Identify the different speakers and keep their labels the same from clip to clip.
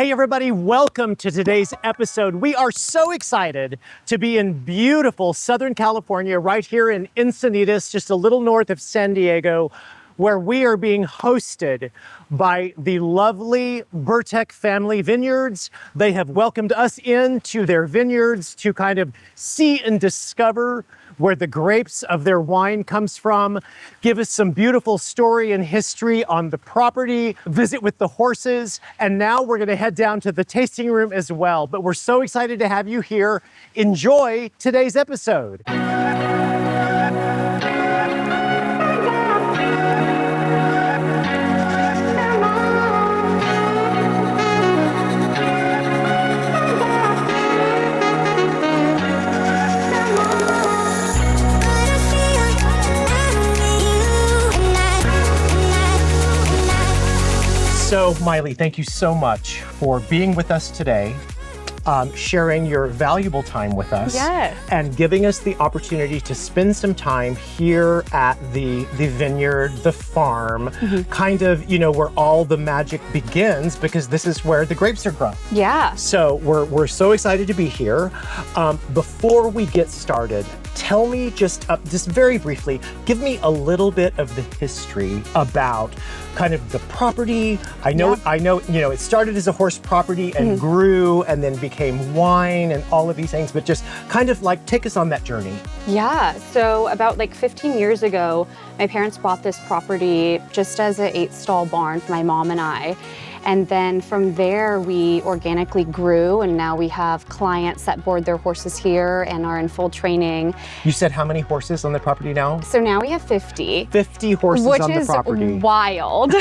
Speaker 1: Hey everybody, welcome to today's episode. We are so excited to be in beautiful Southern California, right here in Encinitas, just a little north of San Diego, where we are being hosted by the lovely Burtech Family Vineyards. They have welcomed us into their vineyards to kind of see and discover where the grapes of their wine comes from, give us some beautiful story and history on the property, visit with the horses, and now we're gonna head down to the tasting room as well. But we're so excited to have you here. Enjoy today's episode. So, Miley, thank you so much for being with us today, sharing your valuable time with us, and giving us the opportunity to spend some time here at the vineyard, the farm, kind of, you know, where all the magic begins, because this is where the grapes are grown.
Speaker 2: Yeah.
Speaker 1: So we're so excited to be here. Before we get started, tell me just very briefly, give me a little bit of the history about kind of the property. I know, you know, it started as a horse property and grew and then became wine and all of these things, but just kind of like take us on that journey.
Speaker 2: Yeah, so about like 15 years ago, my parents bought this property just as an 8-stall barn for my mom and I. And then from there, we organically grew, and now we have clients that board their horses here and are in full training.
Speaker 1: You said how many horses on the property now?
Speaker 2: So now we have 50.
Speaker 1: 50 horses on the property.
Speaker 2: Which is wild.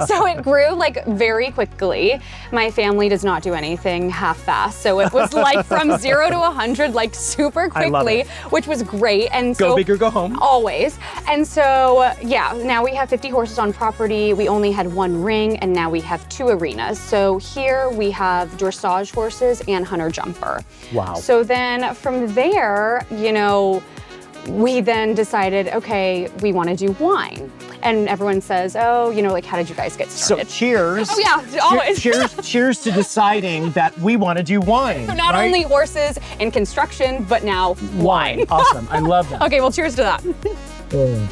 Speaker 2: So it grew like very quickly. My family does not do anything half-fast. So it was like from 0 to 100, like super quickly, which was great. And so
Speaker 1: go big or go home.
Speaker 2: Always. And so, yeah, now we have 50 horses on property. We only had 1 ring, and now we have 2 arenas. So here we have dressage horses and hunter jumper.
Speaker 1: Wow.
Speaker 2: So then from there, you know, we then decided, okay, we want to do wine. And everyone says, oh, you know, like, how did you guys get started?
Speaker 1: So cheers.
Speaker 2: Oh yeah, always.
Speaker 1: Cheers to deciding that we want to do wine.
Speaker 2: So not only horses and construction, but now wine.
Speaker 1: Awesome, I love that.
Speaker 2: Okay, well, cheers to that.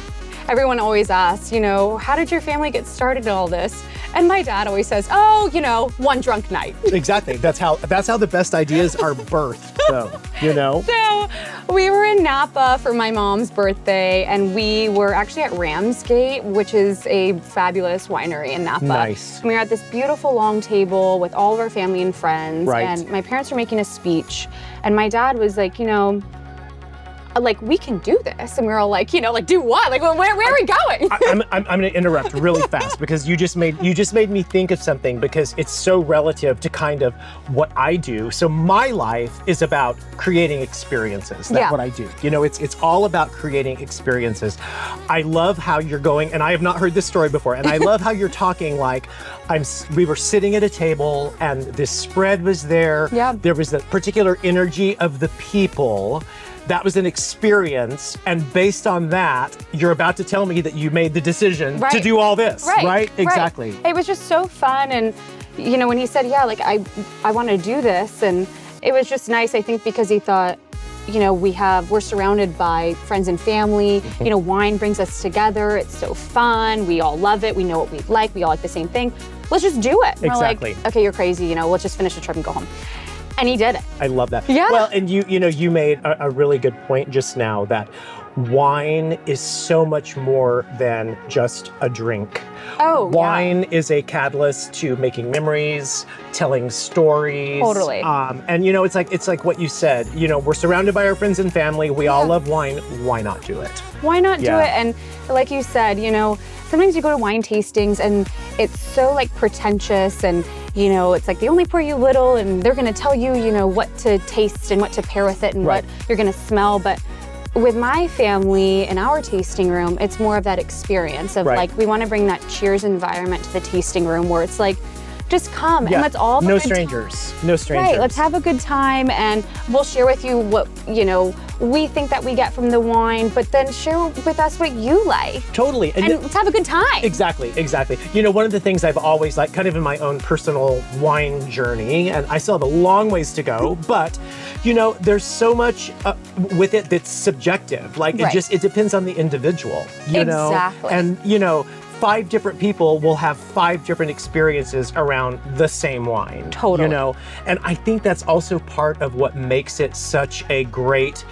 Speaker 2: Everyone always asks, you know, how did your family get started in all this? And my dad always says, oh, you know, one drunk night.
Speaker 1: Exactly. That's how the best ideas are birthed, though, you know?
Speaker 2: So we were in Napa for my mom's birthday, and we were actually at Ramsgate, which is a fabulous winery in Napa.
Speaker 1: Nice.
Speaker 2: And we were at this beautiful long table with all of our family and friends.
Speaker 1: Right.
Speaker 2: And my parents were making a speech. And my dad was like, you know, like, we can do this. And we were all like, you know, like, do what? Like, where are we going?
Speaker 1: I'm going to interrupt really fast because you just made me think of something, because it's so relative to kind of what I do. So my life is about creating experiences. That's what I do. You know, it's all about creating experiences. I love how you're going, and I have not heard this story before, and I love how you're talking like we were sitting at a table and this spread was there. Yeah. There was a particular energy of the people. That was an experience, and based on that, you're about to tell me that you made the decision to do all this, right? Exactly.
Speaker 2: It was just so fun, and you know, when he said, yeah, like I want to do this, and it was just nice, I think, because he thought, you know, we're surrounded by friends and family. You know, wine brings us together. It's so fun. We all love it. We know what we like. We all like the same thing. Let's just do it.
Speaker 1: Exactly.
Speaker 2: We're like, okay, you're crazy. You know, let's just finish the trip and go home. And he did it.
Speaker 1: I love that.
Speaker 2: Yeah.
Speaker 1: Well, and you made a really good point just now that wine is so much more than just a drink.
Speaker 2: Oh,
Speaker 1: Wine is a catalyst to making memories, telling stories.
Speaker 2: Totally.
Speaker 1: And you know, it's like what you said. You know, we're surrounded by our friends and family. We all love wine. Why not do it?
Speaker 2: Why not do it? And like you said, you know, sometimes you go to wine tastings and it's so like pretentious, and you know, it's like they only pour you little, and they're gonna tell you, you know, what to taste and what to pair with it and what you're gonna smell. But with my family in our tasting room, it's more of that experience of like, we want to bring that cheers environment to the tasting room where it's like, just come and let's all have
Speaker 1: no
Speaker 2: a good
Speaker 1: strangers.
Speaker 2: time.
Speaker 1: No strangers.
Speaker 2: Right, let's have a good time, and we'll share with you what, you know, we think that we get from the wine, but then share with us what you like.
Speaker 1: Totally.
Speaker 2: And let's have a good time.
Speaker 1: Exactly. You know, one of the things I've always liked, kind of in my own personal wine journey, and I still have a long ways to go, but you know, there's so much with it that's subjective. Like it depends on the individual, you know?
Speaker 2: Exactly.
Speaker 1: And you know, 5 different people will have 5 different experiences around the same wine.
Speaker 2: Totally.
Speaker 1: You know, and I think that's also part of what makes it such a great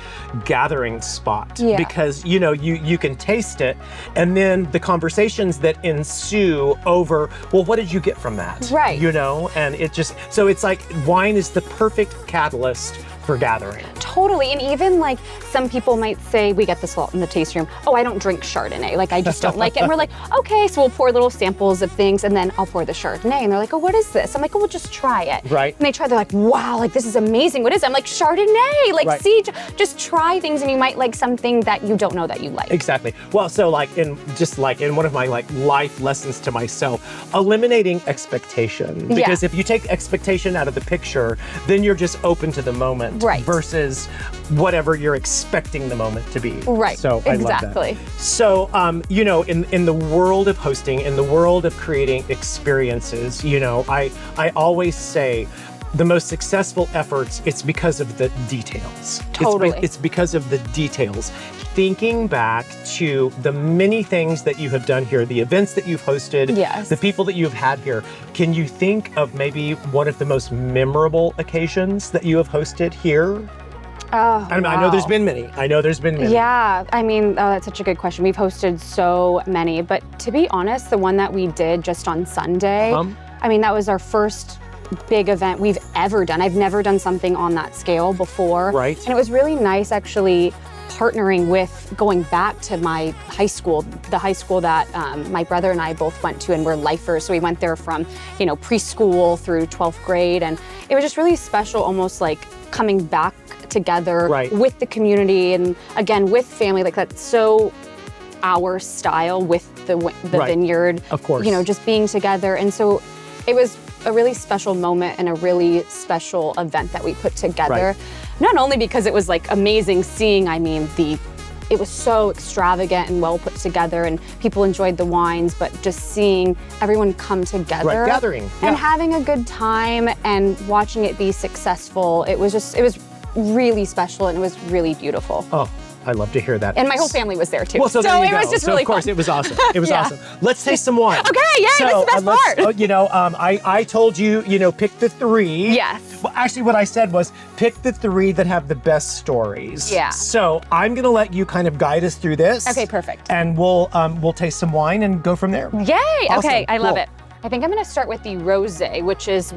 Speaker 1: gathering spot.
Speaker 2: Yeah.
Speaker 1: Because, you know, you can taste it, and then the conversations that ensue over, well, what did you get from that?
Speaker 2: Right.
Speaker 1: You know, and it just, so it's like wine is the perfect catalyst for gathering.
Speaker 2: Totally. And even like some people might say, we get this a lot in the tasting room, oh, I don't drink Chardonnay. Like, I just don't like it. And we're like, okay, so we'll pour little samples of things, and then I'll pour the Chardonnay. And they're like, oh, what is this? I'm like, oh, well, just try it.
Speaker 1: Right.
Speaker 2: And they try, they're like, wow, like this is amazing. What is it? I'm like, Chardonnay. Like, see, just try things and you might like something that you don't know that you like.
Speaker 1: Exactly. Well, so like in one of my like life lessons to myself, eliminating expectation. Because if you take expectation out of the picture, then you're just open to the moment.
Speaker 2: Right.
Speaker 1: Versus whatever you're expecting the moment to be.
Speaker 2: Right.
Speaker 1: So I love that. So, you know, in the world of hosting, in the world of creating experiences, you know, I always say the most successful efforts, it's because of the details.
Speaker 2: Totally.
Speaker 1: It's because of the details. Thinking back to the many things that you have done here, the events that you've hosted, the people that you've had here, can you think of maybe one of the most memorable occasions that you have hosted here?
Speaker 2: Oh,
Speaker 1: I know there's been many.
Speaker 2: Yeah, I mean, that's such a good question. We've hosted so many, but to be honest, the one that we did just on Sunday, I mean, that was our first big event we've ever done. I've never done something on that scale before.
Speaker 1: Right.
Speaker 2: And it was really nice actually partnering with going back to my high school, the high school that my brother and I both went to, and we're lifers. So we went there from, you know, preschool through 12th grade. And it was just really special, almost like coming back together with the community and again, with family. Like that's so our style with the vineyard.
Speaker 1: Of course.
Speaker 2: You know, just being together. And so it was a really special moment and a really special event that we put together. Not only because it was like amazing seeing, I mean, it was so extravagant and well put together and people enjoyed the wines, but just seeing everyone come together.
Speaker 1: Gathering.
Speaker 2: And having a good time and watching it be successful. It was really special and it was really beautiful.
Speaker 1: Oh, I love to hear that.
Speaker 2: And my whole family was there too.
Speaker 1: Well, so there you go.
Speaker 2: It was just
Speaker 1: so
Speaker 2: really
Speaker 1: of course
Speaker 2: fun.
Speaker 1: It was awesome. It was awesome. Let's taste some wine.
Speaker 2: Okay, yay, that's the best part.
Speaker 1: You know, I told you, you know, pick the 3.
Speaker 2: Yes.
Speaker 1: Well, actually what I said was pick the 3 that have the best stories.
Speaker 2: Yeah.
Speaker 1: So I'm gonna let you kind of guide us through this.
Speaker 2: Okay, perfect.
Speaker 1: And we'll taste some wine and go from there.
Speaker 2: Yay,
Speaker 1: Awesome.
Speaker 2: okay, I love
Speaker 1: Cool.
Speaker 2: it. I think I'm gonna start with the Rosé, which is,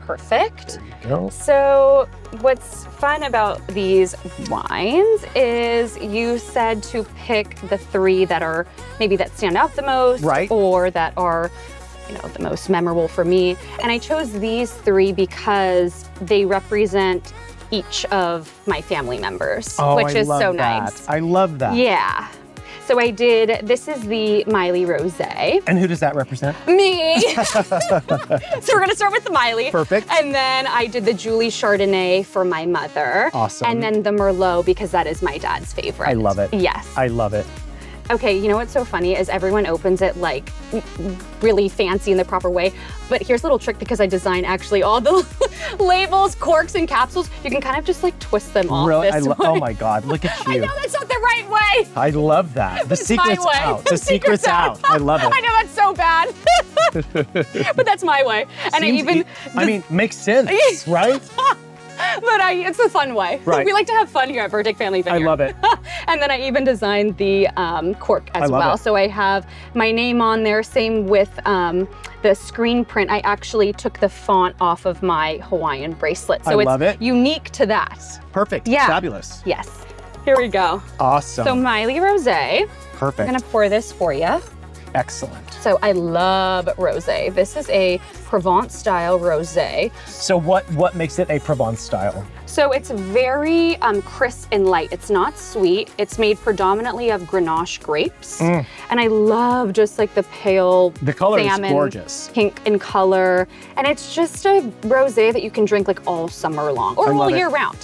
Speaker 2: perfect.
Speaker 1: There you go.
Speaker 2: So what's fun about these wines is you said to pick the 3 that are maybe that stand out the most, or that are, you know, the most memorable for me. And I chose these 3 because they represent each of my family members, which is so nice.
Speaker 1: I love that.
Speaker 2: Yeah. So I did, this is the Miley Rosé.
Speaker 1: And who does that represent?
Speaker 2: Me. So we're gonna start with the Miley.
Speaker 1: Perfect.
Speaker 2: And then I did the Julie Chardonnay for my mother.
Speaker 1: Awesome.
Speaker 2: And then the Merlot because that is my dad's favorite.
Speaker 1: I love it.
Speaker 2: Yes.
Speaker 1: I love it.
Speaker 2: Okay, you know what's so funny is everyone opens it like really fancy in the proper way, but here's a little trick because I designed actually all the labels, corks, and capsules. You can kind of just like twist them off this way.
Speaker 1: Oh my God, look at you.
Speaker 2: I know that's not the right way.
Speaker 1: I love that. The secret's
Speaker 2: my way.
Speaker 1: out. The secret's out. I love it.
Speaker 2: I know that's so bad, but that's my way. And
Speaker 1: I mean, makes sense, right?
Speaker 2: But it's a fun way.
Speaker 1: Right.
Speaker 2: We like to have fun here at Burtech Family Vineyard.
Speaker 1: I love it.
Speaker 2: And then I even designed the cork as well.
Speaker 1: It.
Speaker 2: So I have my name on there. Same with the screen print. I actually took the font off of my Hawaiian bracelet. So it's unique to that.
Speaker 1: Perfect.
Speaker 2: Yeah.
Speaker 1: Fabulous.
Speaker 2: Yes. Here we go.
Speaker 1: Awesome.
Speaker 2: So Miley Rosé.
Speaker 1: Perfect.
Speaker 2: I'm gonna pour this for you.
Speaker 1: Excellent.
Speaker 2: So I love rosé. This is a Provence style rosé.
Speaker 1: So what makes it a Provence style?
Speaker 2: So it's very crisp and light. It's not sweet. It's made predominantly of Grenache grapes. And I love just like the pale
Speaker 1: The color
Speaker 2: salmon,
Speaker 1: is gorgeous.
Speaker 2: Pink in color. And it's just a rosé that you can drink like all summer long or all year round.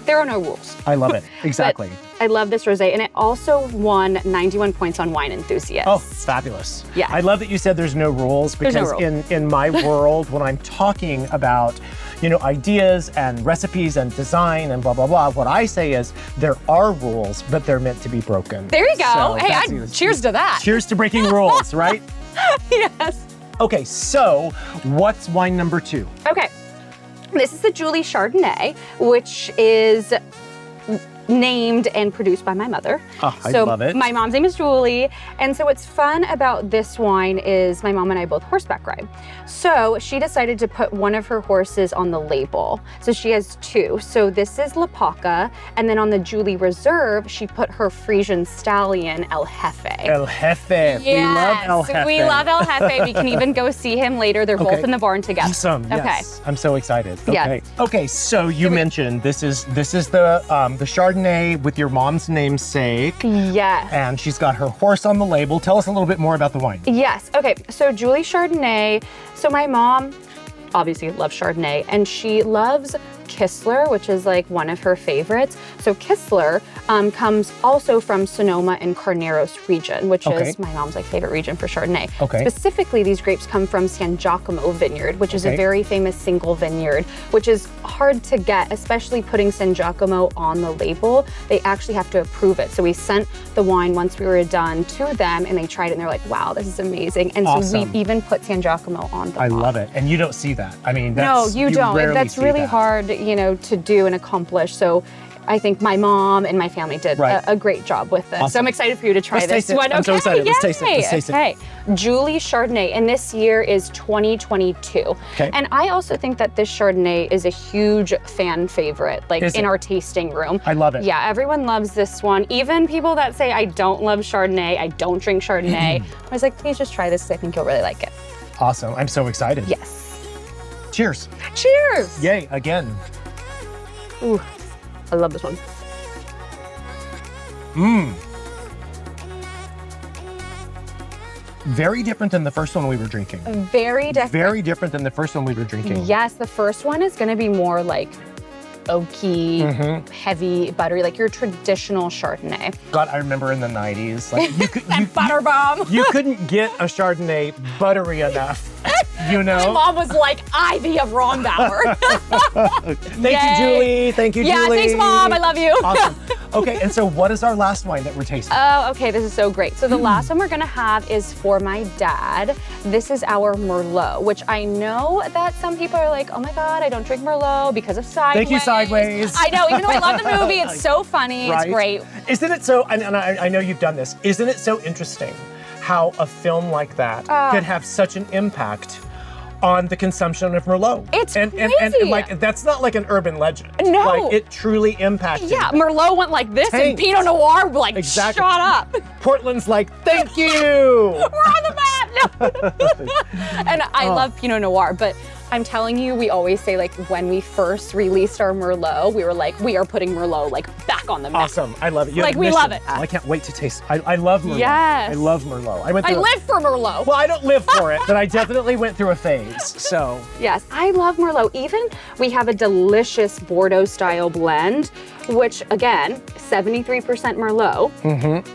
Speaker 2: there are no rules.
Speaker 1: I love it. Exactly.
Speaker 2: But I love this rosé, and it also won 91 points on Wine Enthusiast.
Speaker 1: Oh, fabulous.
Speaker 2: Yeah.
Speaker 1: I love that you said there's no rules, because
Speaker 2: no rule.
Speaker 1: in my world, when I'm talking about, ideas and recipes and design and blah, blah, blah, what I say is there are rules, but they're meant to be broken.
Speaker 2: There you go.
Speaker 1: So
Speaker 2: Hey, cheers to that.
Speaker 1: Cheers to breaking rules, right?
Speaker 2: Yes.
Speaker 1: Okay, so what's wine number 2?
Speaker 2: Okay. This is the Julie Chardonnay, which is named and produced by my mother.
Speaker 1: Oh, I
Speaker 2: so
Speaker 1: love it.
Speaker 2: My mom's name is Julie. And so what's fun about this wine is my mom and I both horseback ride. So she decided to put one of her horses on the label. So she has 2. So this is La Paca. And then on the Julie Reserve, she put her Frisian stallion, El Jefe.
Speaker 1: El Jefe. We love El Jefe.
Speaker 2: We love El Jefe. We can even go see him later. They're both in the barn together.
Speaker 1: Awesome.
Speaker 2: Okay.
Speaker 1: Yes. I'm so excited.
Speaker 2: Yes.
Speaker 1: Okay. Okay, so you mentioned this is the Chardonnay with your mom's namesake.
Speaker 2: Yes.
Speaker 1: And she's got her horse on the label. Tell us a little bit more about the wine.
Speaker 2: Yes. Okay. So Julie Chardonnay. So my mom obviously loves Chardonnay, and she loves Kistler, which is like one of her favorites. So Kistler comes also from Sonoma and Carneros region, which is my mom's like favorite region for Chardonnay.
Speaker 1: Okay.
Speaker 2: Specifically, these grapes come from San Giacomo Vineyard, which is a very famous single vineyard, which is hard to get, especially putting San Giacomo on the label. They actually have to approve it. So we sent the wine once we were done to them, and they tried it, and they're like, wow, this is amazing. And so we even put San Giacomo on the
Speaker 1: I
Speaker 2: bottle.
Speaker 1: love it. And you don't see that. I mean,
Speaker 2: No,
Speaker 1: that's,
Speaker 2: you don't.
Speaker 1: rarely
Speaker 2: That's
Speaker 1: see
Speaker 2: really
Speaker 1: that.
Speaker 2: hard, to do and accomplish. So I think my mom and my family did a great job with this.
Speaker 1: Awesome.
Speaker 2: So I'm excited for you to try
Speaker 1: Let's
Speaker 2: this
Speaker 1: taste it.
Speaker 2: one.
Speaker 1: I'm so excited. Let's taste it. Let's taste it.
Speaker 2: Okay. Julie Chardonnay, and this year is 2022.
Speaker 1: Okay.
Speaker 2: And I also think that this Chardonnay is a huge fan favorite, like
Speaker 1: Is
Speaker 2: in
Speaker 1: it?
Speaker 2: our tasting room.
Speaker 1: I love it.
Speaker 2: Yeah, everyone loves this one. Even people that say, I don't love Chardonnay, I don't drink Chardonnay. I was like, please just try this, 'cause I think you'll really like it.
Speaker 1: Awesome. I'm so excited.
Speaker 2: Yes.
Speaker 1: Cheers.
Speaker 2: Cheers.
Speaker 1: Yay, again.
Speaker 2: Ooh, I love this one.
Speaker 1: Very different than the first one we were drinking.
Speaker 2: Very different.
Speaker 1: Very different than the first one we were drinking.
Speaker 2: Yes, the first one is gonna be more like oaky, heavy, buttery, like your traditional Chardonnay.
Speaker 1: God, I remember in the 90s, like you could,
Speaker 2: Butter bomb.
Speaker 1: you couldn't get a Chardonnay buttery enough.
Speaker 2: My mom was like Ivy of Ronbauer.
Speaker 1: Thank you, Julie. Thank you, Julie.
Speaker 2: Yeah, thanks, Mom. I love you.
Speaker 1: Awesome. Okay, and so what is our last wine that we're tasting?
Speaker 2: Oh, okay, this is so great. So the last one we're gonna have is for my dad. This is our Merlot, which I know that some people are like, oh my God, I don't drink Merlot because of Sideways.
Speaker 1: Thank you, Sideways.
Speaker 2: I know, even though I love the movie, it's so funny,
Speaker 1: Right?
Speaker 2: it's great.
Speaker 1: Isn't it so, and I know you've done this, isn't it so interesting how a film like that could have such an impact on the consumption of Merlot?
Speaker 2: It's
Speaker 1: and
Speaker 2: crazy.
Speaker 1: like that's not like an urban legend.
Speaker 2: No.
Speaker 1: Like it truly impacted.
Speaker 2: Yeah, Merlot went like this and
Speaker 1: Tanked.
Speaker 2: Pinot Noir like
Speaker 1: Exactly.
Speaker 2: shot up.
Speaker 1: Portland's like, thank you.
Speaker 2: We're on the map. No. And I
Speaker 1: Oh.
Speaker 2: love Pinot Noir, but I'm telling you, we always say like when we first released our Merlot, we were like, we are putting Merlot like back on the map.
Speaker 1: Awesome. I love it. You have
Speaker 2: Like,
Speaker 1: a
Speaker 2: we
Speaker 1: mission.
Speaker 2: love it.
Speaker 1: Oh, I can't wait to taste. I love Merlot.
Speaker 2: Yes.
Speaker 1: I love Merlot. I
Speaker 2: live for Merlot.
Speaker 1: Well, I don't live for it, but I definitely went through a phase. So
Speaker 2: Yes, I love Merlot. Even we have a delicious Bordeaux style blend, which again, 73% Merlot.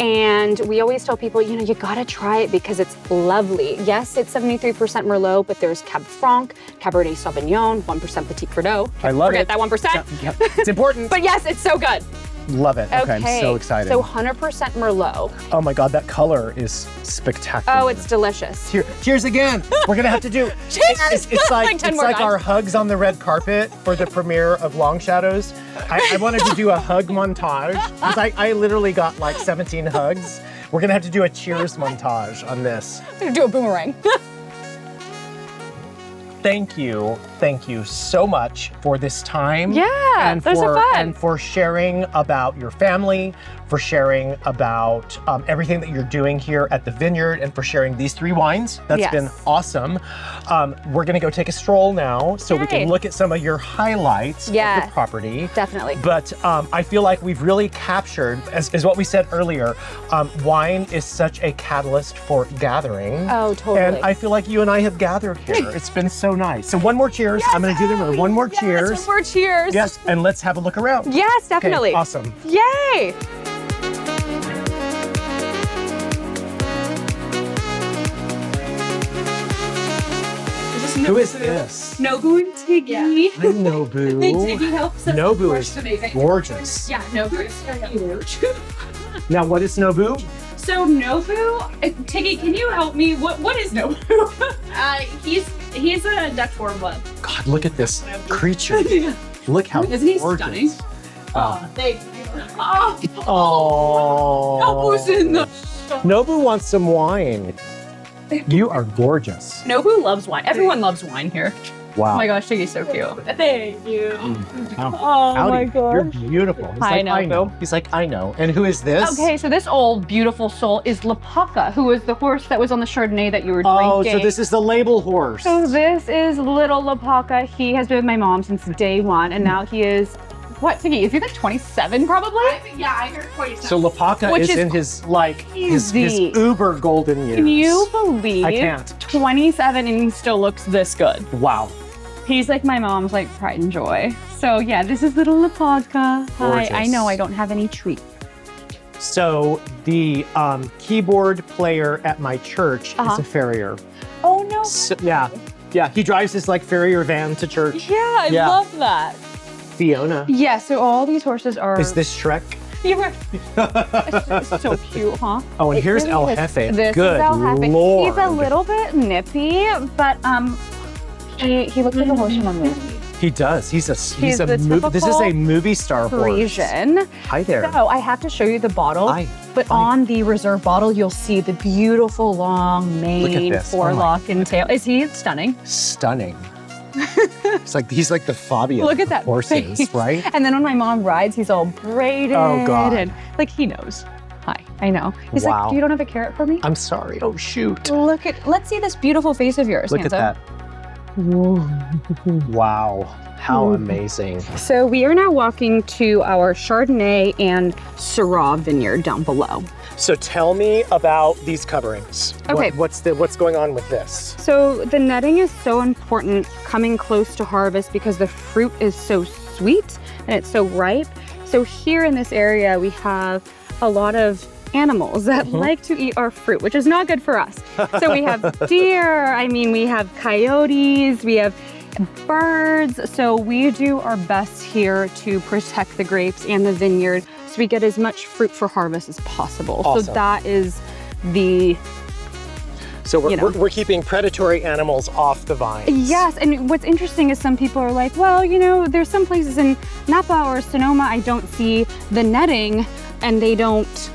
Speaker 2: And we always tell people, you gotta try it because it's lovely. Yes, it's 73% Merlot, but there's Cab Franc, Cabernet Sauvignon, 1% Petit Verdot.
Speaker 1: I love
Speaker 2: Forget
Speaker 1: it.
Speaker 2: that 1%.
Speaker 1: yeah, it's important.
Speaker 2: But yes, it's so good.
Speaker 1: Love it. Okay, I'm so excited.
Speaker 2: So 100% Merlot.
Speaker 1: Oh my God, that color is spectacular.
Speaker 2: Oh, it's delicious.
Speaker 1: Cheers again. We're gonna have to do.
Speaker 2: Cheers!
Speaker 1: It's like
Speaker 2: Like 10
Speaker 1: it's
Speaker 2: more
Speaker 1: like
Speaker 2: times.
Speaker 1: our hugs on the red carpet for the premiere of Long Shadows. I wanted to do a hug montage because I literally got like 17 hugs. We're gonna have to do a cheers montage on this.
Speaker 2: I'm gonna do a boomerang.
Speaker 1: Thank you so much for this time.
Speaker 2: Yeah,
Speaker 1: and
Speaker 2: those are fun.
Speaker 1: And for sharing about your family, for sharing about everything that you're doing here at the vineyard, and for sharing these 3 wines. That's
Speaker 2: Yes.
Speaker 1: been awesome. We're gonna go take a stroll now so we
Speaker 2: Yay.
Speaker 1: can look at some of your highlights of
Speaker 2: Yes.
Speaker 1: the property.
Speaker 2: Definitely.
Speaker 1: But I feel like we've really captured, as what we said earlier, wine is such a catalyst for gathering.
Speaker 2: Oh, totally.
Speaker 1: And I feel like you and I have gathered here. It's been so nice. So one more cheers. cheers. I'm going to do them one more cheers.
Speaker 2: One more cheers.
Speaker 1: Yes, and let's have a look around.
Speaker 2: Yes, definitely.
Speaker 1: Okay, awesome.
Speaker 2: Yay.
Speaker 1: Who is this?
Speaker 3: Nobu and Tiggy. Yeah.
Speaker 1: I know Boo.
Speaker 3: Tiggy helps us.
Speaker 1: Nobu is gorgeous.
Speaker 3: Yeah, Nobu is huge.
Speaker 1: Now, what is Nobu?
Speaker 3: So Nobu, Tiggy, can you help me? What is Nobu? He's a duck warmblood.
Speaker 1: God, look at this creature. Look how
Speaker 3: Isn't he
Speaker 1: gorgeous.
Speaker 3: stunning? Thank you. Oh,
Speaker 1: Oh.
Speaker 3: Nobu's in the.
Speaker 1: Nobu wants some wine. You are gorgeous.
Speaker 3: Nobu loves wine. Everyone loves wine here.
Speaker 1: Wow.
Speaker 3: Oh my gosh, Tiggy's so cute. Thank you.
Speaker 1: Wow.
Speaker 3: Oh
Speaker 1: Howdy.
Speaker 3: my god.
Speaker 1: You're beautiful. He's
Speaker 2: Hi,
Speaker 1: like, I know.
Speaker 2: Nobu.
Speaker 1: He's like, I know. And who is this?
Speaker 2: Okay, so this old beautiful soul is Lapaka, who is the horse that was on the Chardonnay that you were drinking.
Speaker 1: Oh, so this is the label horse.
Speaker 2: So this is little Lapaka. He has been with my mom since day one, and now he is, what, Tiggy, is he like 27 probably?
Speaker 3: Yeah, I heard 27.
Speaker 1: So Lapaka
Speaker 2: Which
Speaker 1: is
Speaker 2: is
Speaker 1: in his his
Speaker 2: crazy.
Speaker 1: uber golden years.
Speaker 2: Can you believe?
Speaker 1: I can't.
Speaker 2: 27 and he still looks this good.
Speaker 1: Wow.
Speaker 2: He's like my mom's like pride and joy. So yeah, this is little Lapaka. Hi, I
Speaker 1: Gorgeous.
Speaker 2: know I don't have any treat.
Speaker 1: So the keyboard player at my church is a farrier.
Speaker 2: Oh no.
Speaker 1: So, yeah. He drives his like farrier van to church.
Speaker 2: Yeah, I
Speaker 1: Yeah.
Speaker 2: love that.
Speaker 1: Fiona.
Speaker 2: Yeah, so all these horses are.
Speaker 1: Is this Shrek?
Speaker 2: You're right. It's so cute, huh?
Speaker 1: Oh, and
Speaker 2: It
Speaker 1: here's
Speaker 2: really
Speaker 1: El
Speaker 2: is.
Speaker 1: Jefe.
Speaker 2: This
Speaker 1: Good
Speaker 2: is El Jefe.
Speaker 1: Lord.
Speaker 2: He's a little bit nippy, but he looks like a horse from a movie.
Speaker 1: He does. He's a
Speaker 2: the
Speaker 1: movie. This is a
Speaker 2: typical
Speaker 1: movie star horse.
Speaker 2: Parisian.
Speaker 1: Hi there.
Speaker 2: So I have to show you the bottle.
Speaker 1: Hi.
Speaker 2: But
Speaker 1: Hi.
Speaker 2: on the reserve bottle, you'll see the beautiful long mane,
Speaker 1: this. Oh
Speaker 2: forelock, and tail. Is he stunning?
Speaker 1: Stunning. He's like the Fabio
Speaker 2: Look at that
Speaker 1: of horses,
Speaker 2: face.
Speaker 1: right?
Speaker 2: And then when my mom rides, he's all braided.
Speaker 1: Oh, God.
Speaker 2: And like he knows. Hi, I know. He's
Speaker 1: Wow.
Speaker 2: like, you don't have a carrot for me?
Speaker 1: I'm sorry. Oh shoot.
Speaker 2: Let's see this beautiful face of yours,
Speaker 1: Look at
Speaker 2: handsome.
Speaker 1: that. Wow. How amazing.
Speaker 2: So we are now walking to our Chardonnay and Syrah vineyard down below.
Speaker 1: So tell me about these coverings.
Speaker 2: Okay.
Speaker 1: What's going on with this?
Speaker 2: So the netting is so important coming close to harvest because the fruit is so sweet and it's so ripe. So here in this area, we have a lot of animals that like to eat our fruit, which is not good for us. So we have deer, we have coyotes, we have birds. So we do our best here to protect the grapes and the vineyard so we get as much fruit for harvest as possible.
Speaker 1: Awesome.
Speaker 2: So that is the
Speaker 1: So
Speaker 2: you know.
Speaker 1: we're keeping predatory animals off the vines.
Speaker 2: Yes, and what's interesting is some people are like, well, there's some places in Napa or Sonoma I don't see the netting and they don't,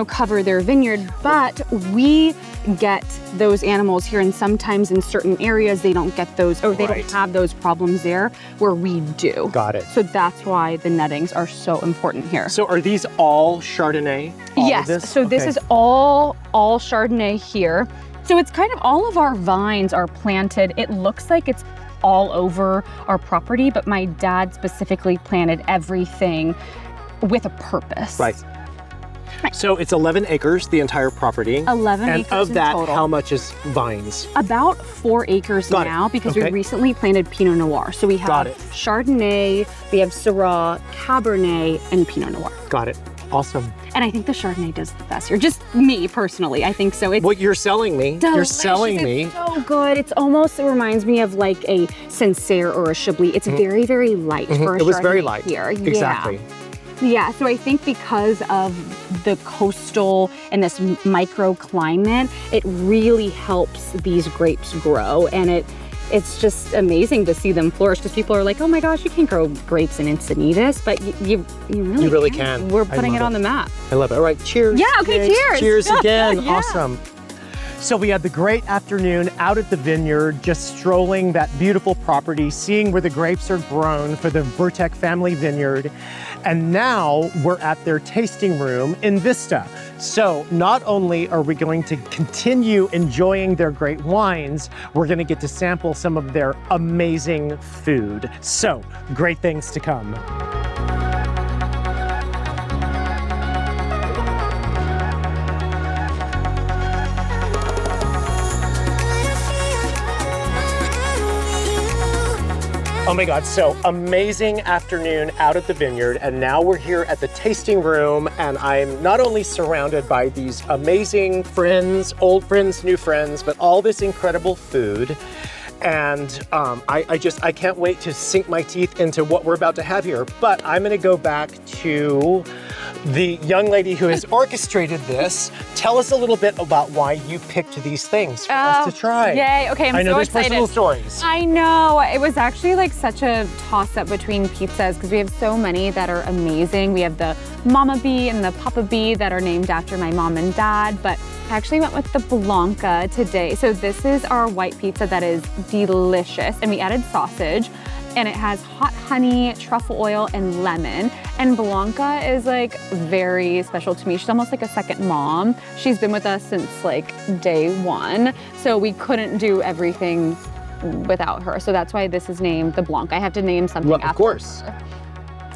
Speaker 2: cover their vineyard, but we get those animals here, and sometimes in certain areas they don't get those, or they
Speaker 1: Right.
Speaker 2: don't have those problems there where we do.
Speaker 1: Got it.
Speaker 2: So that's why the nettings are so important here.
Speaker 1: So are these all Chardonnay? All of
Speaker 2: Yes,
Speaker 1: this?
Speaker 2: so this
Speaker 1: Okay.
Speaker 2: is all Chardonnay here. So it's kind of all of our vines are planted. It looks like it's all over our property, but my dad specifically planted everything with a purpose.
Speaker 1: Right. So it's 11 acres, the entire property.
Speaker 2: 11
Speaker 1: and
Speaker 2: acres
Speaker 1: of
Speaker 2: in
Speaker 1: that,
Speaker 2: total.
Speaker 1: how much is vines?
Speaker 2: About 4 acres
Speaker 1: Got it.
Speaker 2: now because
Speaker 1: Okay.
Speaker 2: we recently planted Pinot Noir. So we
Speaker 1: Got
Speaker 2: have
Speaker 1: it.
Speaker 2: Chardonnay, we have Syrah, Cabernet, and Pinot Noir.
Speaker 1: Got it. Awesome.
Speaker 2: And I think the Chardonnay does the best here. Just me personally, I think so. It's
Speaker 1: What you're selling me. You're
Speaker 2: delicious.
Speaker 1: selling me.
Speaker 2: It's so good. It reminds me of like a Sancerre or a Chablis. It's very, very light for a
Speaker 1: It was very
Speaker 2: Chardonnay
Speaker 1: light.
Speaker 2: here.
Speaker 1: Exactly.
Speaker 2: Yeah, so I think because of the coastal and this microclimate, it really helps these grapes grow, and it's just amazing to see them flourish because people are like, oh my gosh, you can't grow grapes in Encinitas, but you really
Speaker 1: can.
Speaker 2: We're
Speaker 1: I
Speaker 2: putting
Speaker 1: love
Speaker 2: it on
Speaker 1: it.
Speaker 2: the map.
Speaker 1: I love it. All right, cheers.
Speaker 2: Yeah, okay,
Speaker 1: Thanks.
Speaker 2: cheers.
Speaker 1: Cheers again.
Speaker 2: Yeah.
Speaker 1: Awesome. So we had the great afternoon out at the vineyard, just strolling that beautiful property, seeing where the grapes are grown for the Burtech Family Vineyard. And now we're at their tasting room in Vista. So not only are we going to continue enjoying their great wines, we're going to get to sample some of their amazing food. So great things to come. Oh my God, so amazing afternoon out at the vineyard, and now we're here at the tasting room, and I'm not only surrounded by these amazing friends, old friends, new friends, but all this incredible food. And I can't wait to sink my teeth into what we're about to have here. But I'm gonna go back to the young lady who has orchestrated this. Tell us a little bit about why you picked these things for us to try.
Speaker 2: Yay, okay,
Speaker 1: I know
Speaker 2: so
Speaker 1: there's
Speaker 2: excited.
Speaker 1: personal stories.
Speaker 2: I know, it was actually like such a toss-up between pizzas because we have so many that are amazing. We have the Mama Bee and the Papa Bee that are named after my mom and dad, but I actually went with the Blanca today. So this is our white pizza that is delicious, and we added sausage, and it has hot honey, truffle oil, and lemon. And Blanca is like very special to me. She's almost like a second mom. She's been with us since like day one, so we couldn't do everything without her. So that's why this is named the Blanca. I have to name something after
Speaker 1: Of course.
Speaker 2: her.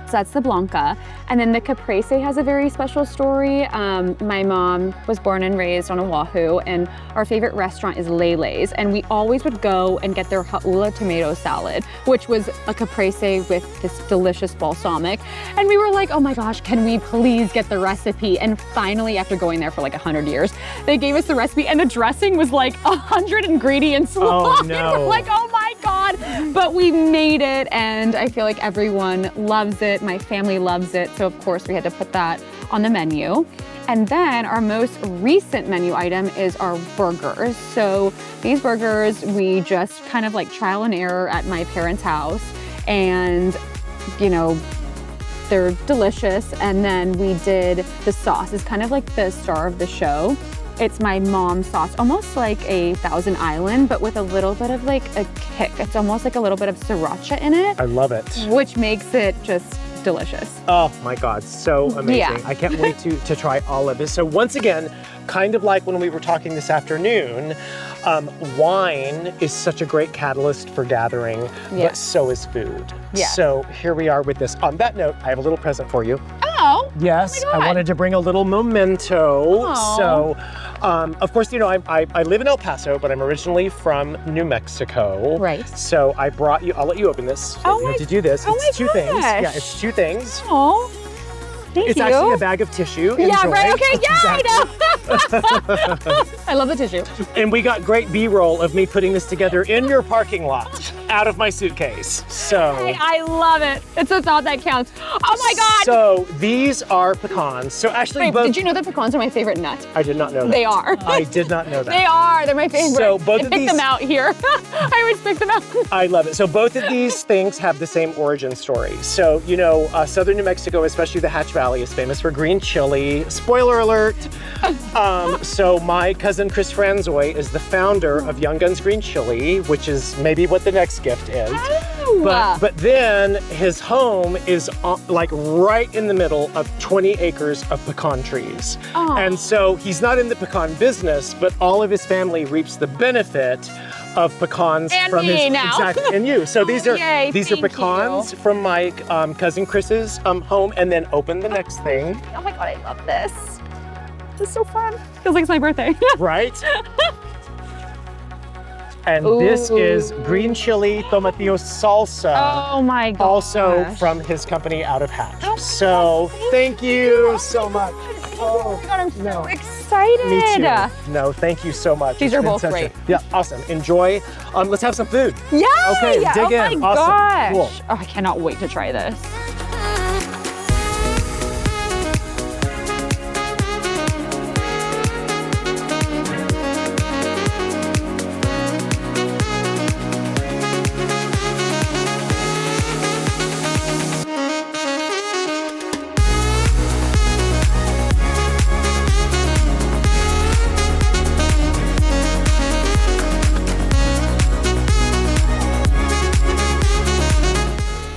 Speaker 2: So that's the Blanca. And then the Caprese has a very special story. My mom was born and raised on Oahu, and our favorite restaurant is Lele's. And we always would go and get their ha'ula tomato salad, which was a Caprese with this delicious balsamic. And we were like, oh my gosh, can we please get the recipe? And finally, after going there for like 100 years, they gave us the recipe, and the dressing was like 100 ingredients long.
Speaker 1: Oh no.
Speaker 2: We're like, oh my God. But we made it, and I feel like everyone loves it. My family loves it. So of course we had to put that on the menu. And then our most recent menu item is our burgers. So these burgers, we just kind of like trial and error at my parents' house, and you know, they're delicious. And then we did the sauce. It's kind of like the star of the show. It's my mom's sauce, almost like a Thousand Island, but with a little bit of like a kick. It's almost like a little bit of sriracha in it.
Speaker 1: I love it.
Speaker 2: Which makes it just delicious.
Speaker 1: Oh my God, so amazing.
Speaker 2: Yeah.
Speaker 1: I can't wait to try all of this. So once again, kind of like when we were talking this afternoon, wine is such a great catalyst for gathering, but so is food.
Speaker 2: Yeah.
Speaker 1: So here we are with this. On that note, I have a little present for you.
Speaker 2: Oh.
Speaker 1: Yes,
Speaker 2: Oh my
Speaker 1: I
Speaker 2: God.
Speaker 1: wanted to bring a little memento.
Speaker 2: Aw.
Speaker 1: So, of course, you know, I live in El Paso, but I'm originally from New Mexico.
Speaker 2: Right.
Speaker 1: So I brought you, I'll let you open this.
Speaker 2: Oh
Speaker 1: You
Speaker 2: my-
Speaker 1: have to do this.
Speaker 2: oh
Speaker 1: It's
Speaker 2: my
Speaker 1: two things.
Speaker 2: gosh.
Speaker 1: Yeah, it's two things.
Speaker 2: Oh. Thank
Speaker 1: It's
Speaker 2: you.
Speaker 1: actually a bag of tissue.
Speaker 2: Yeah,
Speaker 1: Enjoy.
Speaker 2: right. Okay. Yeah,
Speaker 1: Exactly.
Speaker 2: I know. I love the tissue.
Speaker 1: And we got great B-roll of me putting this together in your parking lot out of my suitcase. So.
Speaker 2: Hey, I love it. It's a thought that counts. Oh my God.
Speaker 1: So these are pecans. So actually,
Speaker 2: Wait,
Speaker 1: both.
Speaker 2: did you know that pecans are my favorite nut?
Speaker 1: I did not know that.
Speaker 2: They are.
Speaker 1: I did not know that.
Speaker 2: They are. They're my favorite.
Speaker 1: So both
Speaker 2: I
Speaker 1: of
Speaker 2: pick
Speaker 1: these-
Speaker 2: them out here. I always pick them out.
Speaker 1: I love it. So both of these things have the same origin story. So, you know, southern New Mexico, especially the Hatch Valley, is famous for green chili. Spoiler alert. So my cousin Chris Franzoy is the founder of Young Guns Green Chili, which is maybe what the next gift is. But then his home is like right in the middle of 20 acres of pecan trees.
Speaker 2: Aw.
Speaker 1: And so he's not in the pecan business, but all of his family reaps the benefit of pecans
Speaker 2: And
Speaker 1: from
Speaker 2: me
Speaker 1: his
Speaker 2: now.
Speaker 1: exactly, and you. So these are
Speaker 2: Yay,
Speaker 1: these are
Speaker 2: thank
Speaker 1: pecans
Speaker 2: you.
Speaker 1: from my cousin Chris's home, and then open the next thing,
Speaker 2: Oh my God, I love this. This is so fun. Feels like it's my birthday.
Speaker 1: right? And this is green chili tomatillo salsa.
Speaker 2: Oh my God.
Speaker 1: Also from his company out of Hatch.
Speaker 2: Oh,
Speaker 1: So thank you so much.
Speaker 2: Oh my God, I'm so
Speaker 1: no.
Speaker 2: excited.
Speaker 1: Me too. No, thank you so much.
Speaker 2: These
Speaker 1: It's
Speaker 2: are
Speaker 1: been
Speaker 2: both
Speaker 1: such
Speaker 2: great.
Speaker 1: yeah, awesome. Enjoy. Let's have some food.
Speaker 2: Yeah.
Speaker 1: Okay, dig
Speaker 2: oh
Speaker 1: in.
Speaker 2: My
Speaker 1: Awesome.
Speaker 2: gosh.
Speaker 1: Cool.
Speaker 2: Oh, I cannot wait to try this.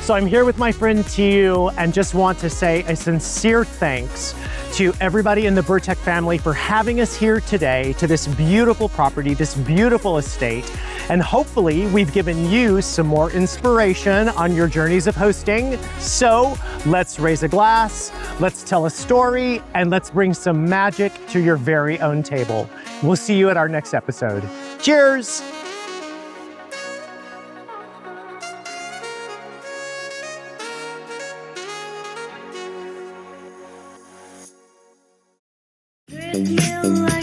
Speaker 1: So I'm here with my friend Tiu, and just want to say a sincere thanks to everybody in the Burtech family for having us here today to this beautiful property, this beautiful estate. And hopefully we've given you some more inspiration on your journeys of hosting. So let's raise a glass, let's tell a story, and let's bring some magic to your very own table. We'll see you at our next episode. Cheers!
Speaker 4: you like